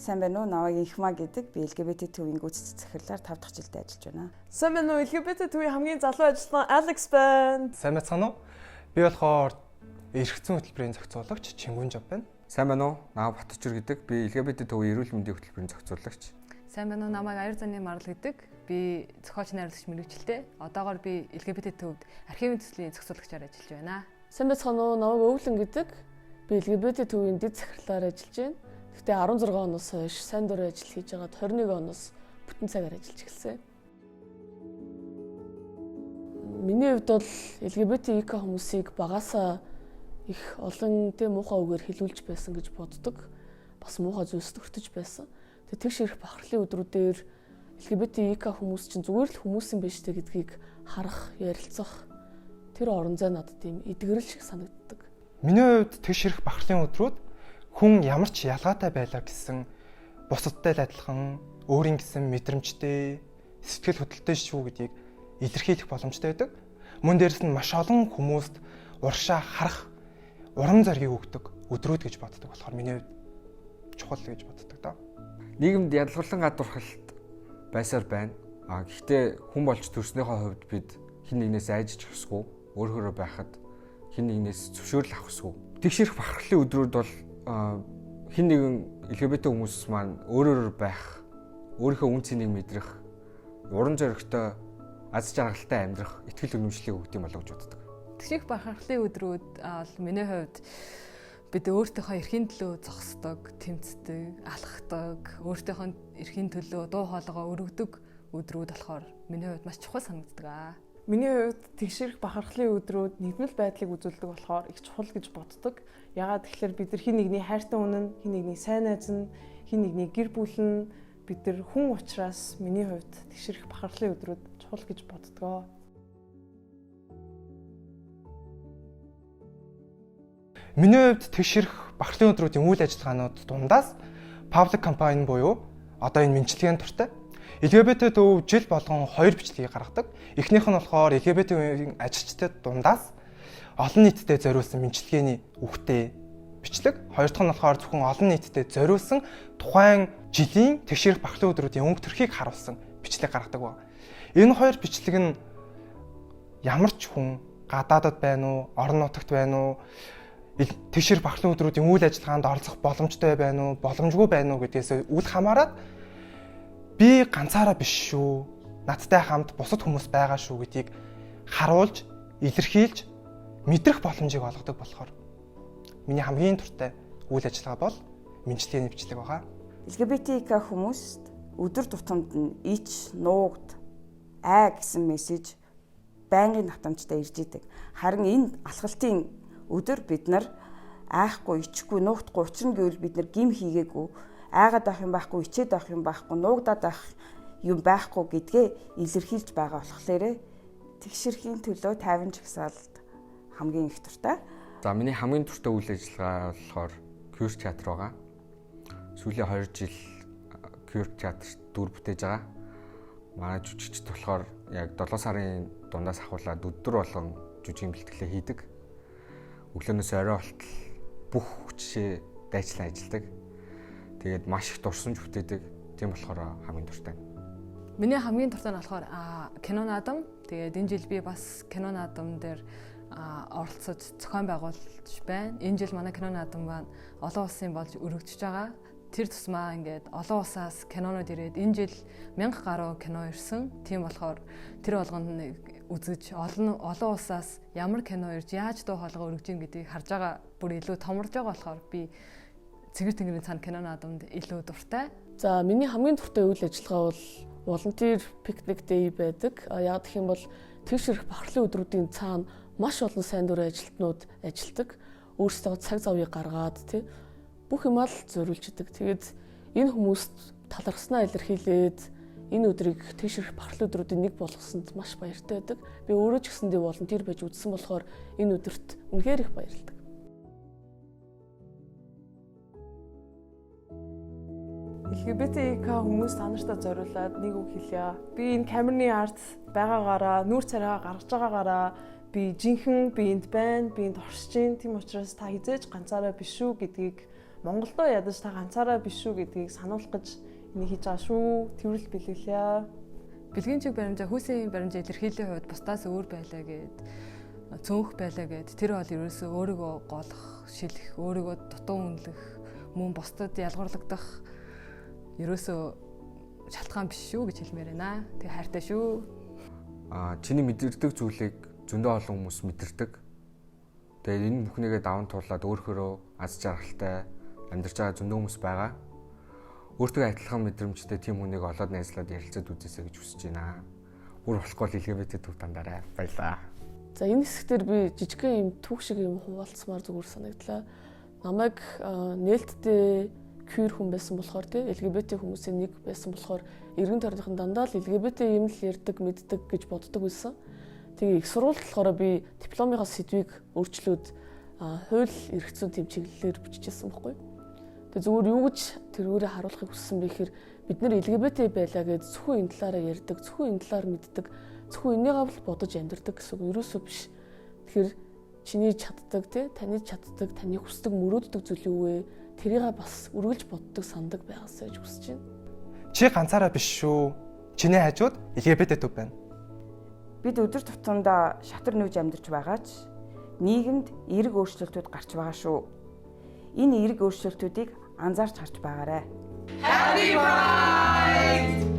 Сайн байна уу? Наваг Инхма гэдэг би LGBT төвийн гүйцэтгэх захирлаар 5 дахь жилдээ ажиллаж байна. Сайн байна уу? LGBT төвийн хамгийн залуу ажилтан Алекс байна. Сайн байна уу? Би болохоор эрх зүйн хөтөлбөрийн зохицуулагч Чингүн Жав байна. Сайн байна уу? Наа Батчур гэдэг. Би LGBT төвийн эрүүл мэндийн хөтөлбөрийн зохицуулагч. Сайн байна уу? Намайг Аяр Заны Марл гэдэг. Би зохиолч найруулагч мэргэжилтэй. Одоогоор би LGBT төвд архивын төслийн зохицуулагчаар ажиллаж байна. Сайн байна уу? Намайг Өвлөн гэдэг. Би LGBT төвийн дэд захирлаар ажиллаж байна. Гэхдээ 16 оноос хойш сайн дурын ажил хийж байгаад 21 оноос бүтэн цагаар ажиллаж эхэлсэн. Миний хувьд бол LGBT хүмүүсийг багасаа их олон муухай үгээр хилүүлж байсан гэж боддог. Бас муухай зүйлс төртөж байсан. Тэгээ тэгш ирэх бахархлын өдрүүдээр LGBT хүмүүс чинь зүгээр л хүмүүс юм биш үү гэдгийг харах, ярилцах тэр орон зай надад тийм эдгэрэл шиг санагддаг. Миний хувьд тэгш ирэх бахархлын өдрүүд хүн ямар ч ялгаатай байлаа гэсэн бусадтай л адилхан өөрийн гэсэн мэдрэмжтэй сэтгэл хөдлөлттэй шүү гэдгийг илэрхийлэх боломжтой байдаг. Мөн дээрс нь маш олон хүмүүст уршаа харах урам зориг өгдөг өдрүүд гэж боддог болохоор миний хувьд чухал гэж боддог доо. Нийгэмд ядгалан гадуурхалт байсаар байна. Гэхдээ хүн болж төрснийхөө хувьд бид хин нэгнээс айжж хүсгүй, өөрөөрөө байхад хин нэгнээс зөвшөөрөл авах хүсгүй. Тэгшэрх бахархлын өдрүүд бол хин нэгэн LGBT хүмүүс маань өөрөөр байх, өөрийнхөө үн цэнийг мэдрэх, уран зоригтой, аз жаргалтай амьдрах итгэл үнэмшлийг өгдөг юм болов гэж боддог. Тэгшэрх бахархлын өдрүүд бол миний хувьд бид өөртөөхөө эрхийн төлөө зогсдог, тэмцдэг, алхдаг, өөртөөхөө эрхийн төлөө дуу хоолойгоо өргөдөг өдрүүд болохоор миний хувьд маш чухал санагддаг. Миний хувьд тэгшэрх бахархлын өдрүүд нийгмэл байдлыг үзүүлдэг болохоор их чухал гэж боддог. Яагаад тэгэхээр бид нар хин нэгний хайртай үнэн, хин нэгний сайн найз нь, хин нэгний гэр бүл нь бид нар хүн учраас миний хувьд тэгшэрх бахархлын өдрүүд чухал гэж боддог. Миний хувьд тэгшэрх бахархлын өдрүүдийн үйл ажиллагаанууд дундаас паблик кампань буюу одоо энэ мэдлэгийн туртай LGBT төв жил болгон 2 бичлэгийг гаргадаг. Эхнийх нь болохоор LGBT ажилчдад дундаас олон нийтэд зориулсан мэдлэгээний үгтэй бичлэг. Хоёр дахь нь болохоор зөвхөн олон нийтэд зориулсан тухайн жилийн тэгшэрх бахархлын өдрүүдийн өнгө төрхийг харуулсан бичлэг гаргадаг ба. Энэ хоёр бичлэг нь ямар ч хүн гадаадад байна уу, орон нутагт байна уу, тэгшэрх бахархлын өдрүүдийн үйл ажиллагаанд оролцох боломжтой байна уу, боломжгүй байна уу гэдгээс үл хамааран би ганцаараа биш шүү. Надтай хамт бусад хүмүүс байгаа шүү гэдгийг харуулж, илэрхийлж, мэдрэх боломжийг олгодог болохоор миний хамгийн туртай үйл ажиллагаа бол мэдлэгээний бичлэг байгаа. LGBT хүмүүст өдөр тутамд нь ич, нуугд, гэсэн мессеж байнгын давтамжтай ирж идэг. Харин энэ алхалтын өдөр бид нар айхгүй, ичихгүй, нуугдахгүй учир нь гэвэл бид нар гим хийгээгүй, айгаад авах юм байхгүй, ичээд авах юм байхгүй, нуугдаад авах юм байхгүй гэдгээ илэрхийлж байгаа болохоор тэгшэрхийн төлөө тайван жагсаалд хамгийн их туртай. За миний хамгийн туртай үйл ажиллагаа болохоор queer театр байгаа. Сүүлийн 2 жил queer театрт дүр бүтээж байгаа. Манай жүжигчд болохоор яг 7 сарын дундаас ахуулаад өдөр болгон жүжигний бэлтгэлээ хийдэг. Өглөөнөөс орой болтол бүх хүчээ дайчлан ажилладаг. Тэгээд маш их дурсамж бүтээдэг. Тийм болохоор хамгийн дуртай. Миний хамгийн дуртай нь болохоор кино наадам. Тэгээд энэ жил би бас кино наадам дээр оролцож зохион байгуулж байна. Энэ жил манай кино наадам маань олон улсын болж өргөдөж байгаа. Тэр тусмаа ингээд олон улсаас кинонууд ирээд энэ жил 1000 гаруй кино ирсэн. Тийм болохоор тэр болгонд үзэж олон улсаас ямар кино ирж яаж дуу хоолой өргөж ийн гэдгийг харж байгаа бүр илүү томорж байгаа болохоор би Цэгэр тэнгэрийн цаана кино наадамд илүү дуртай. За миний хамгийн дуртай үйл ажиллагаа бол волонтер пикник дэй байдаг. Яг гэх юм бол тэгшэрх бахархлын өдрүүдийн цаана маш олон сайн дурын ажилтнууд ажилдаг. Өөрсдөө цаг завыг гаргаад бүх юмаа л зориулж идэг. Тэгээд энэ хүмүүст талархснаа илэрхийлээд энэ өдрийг тэгшэрх бахархлын өдрүүдийн нэг болгосонд маш баяртай байдаг. Би өөрөө ч гэсэндээ волонтер байж үзсэн болохоор энэ өдөрт үнэхээр их баярлалаа. LGBT хүмүүс та нартай зориулаад нэг үг хэлье. Би энэ камерны арт байгаагаараа, нүүр царайгаа гаргаж байгаагаараа би жинхэнэ би энд байна, би энд оршиж байна. Тийм учраас та хизээж ганцаараа биш шүү гэдгийг Монголдоо ядаж та ганцаараа биш шүү гэдгийг сануулах гэж энийг хийж байгаа шүү. Тэрүүл бэлгэлээ. Бэлгийн чиг баримжаа хүүсийн баримжаа илэрхийллийн хувьд бусдаас өөр байлаа гэд цөөнх байлаа гэд тэр бол ерөөсөө өөрийгөө голох, шилэх, өөрийгөө дутуу үнэлэх, мөн бусдад ялгуурлагдах ерөөсөө шалтгаан биш шүү гэж хэлмээр байна. Тэгээ хайртай шүү. Чиний мэдэрдэг зүйлийг зөндөө олон хүмүүс мэдэрдэг. Тэгээд энэ бүхнийгээ даван туулаад өөрөөрөө аз жаргалтай амьдарч байгаа зөндөө хүмүүс байгаа. Өөртөө адилхан мэдрэмжтэй тийм хүнийг олоод найзлаад ярилцаад үзээсэй гэж хүсэж байна. Бүр болохгүй л LGBT төв дандаарай. Баярлаа. За энэ хэсгээр би жижигхэн юм түүх шиг юм хуваалцмаар зүгээр санагдлаа. Намайг нээлттэй queer хүн байсан болохоор тий LGBT хүмүүсийн нэг байсан болохоор эргэн тойрныхан дандаа л LGBT юм л ярьдаг, мэддэг гэж боддог байсан. Тэгээ их сургуульд болохоор би дипломынхаа сэдвийг өөрчлөөд хууль эрх зүйн тэм чиглэлээр бичижсэн байхгүй. Тэгээ зүгээр юу гэж тэрүүрээ харуулахыг хүссэн бэ гэхээр бид нэр LGBT байлаа гэж зөвхөн энэ талаараа ярьдаг, зөвхөн энэ талаар мэддэг, зөвхөн энийгээ л бодож амьдардаг гэсэн үг ерөөсөө биш. Тэгэхээр чиний чаддаг тий таны чаддаг, таны хүсдэг, мөрөөддөг зүйл юу вэ? Тэрийг бас үргэлж боддог, сандаг байгаасаа гэж хүсэж байна. Чи ганцаараа биш шүү. Чиний хажууд LGBT төв байна. Бид өдөр тутамдаа шатар нүүж амьдарч байгаач нийгэмд эерэг өөрчлөлтүүд гарч байгаа шүү. Энэ эерэг өөрчлөлтүүдийг анзаарч харж байгаарай. Happy Pride!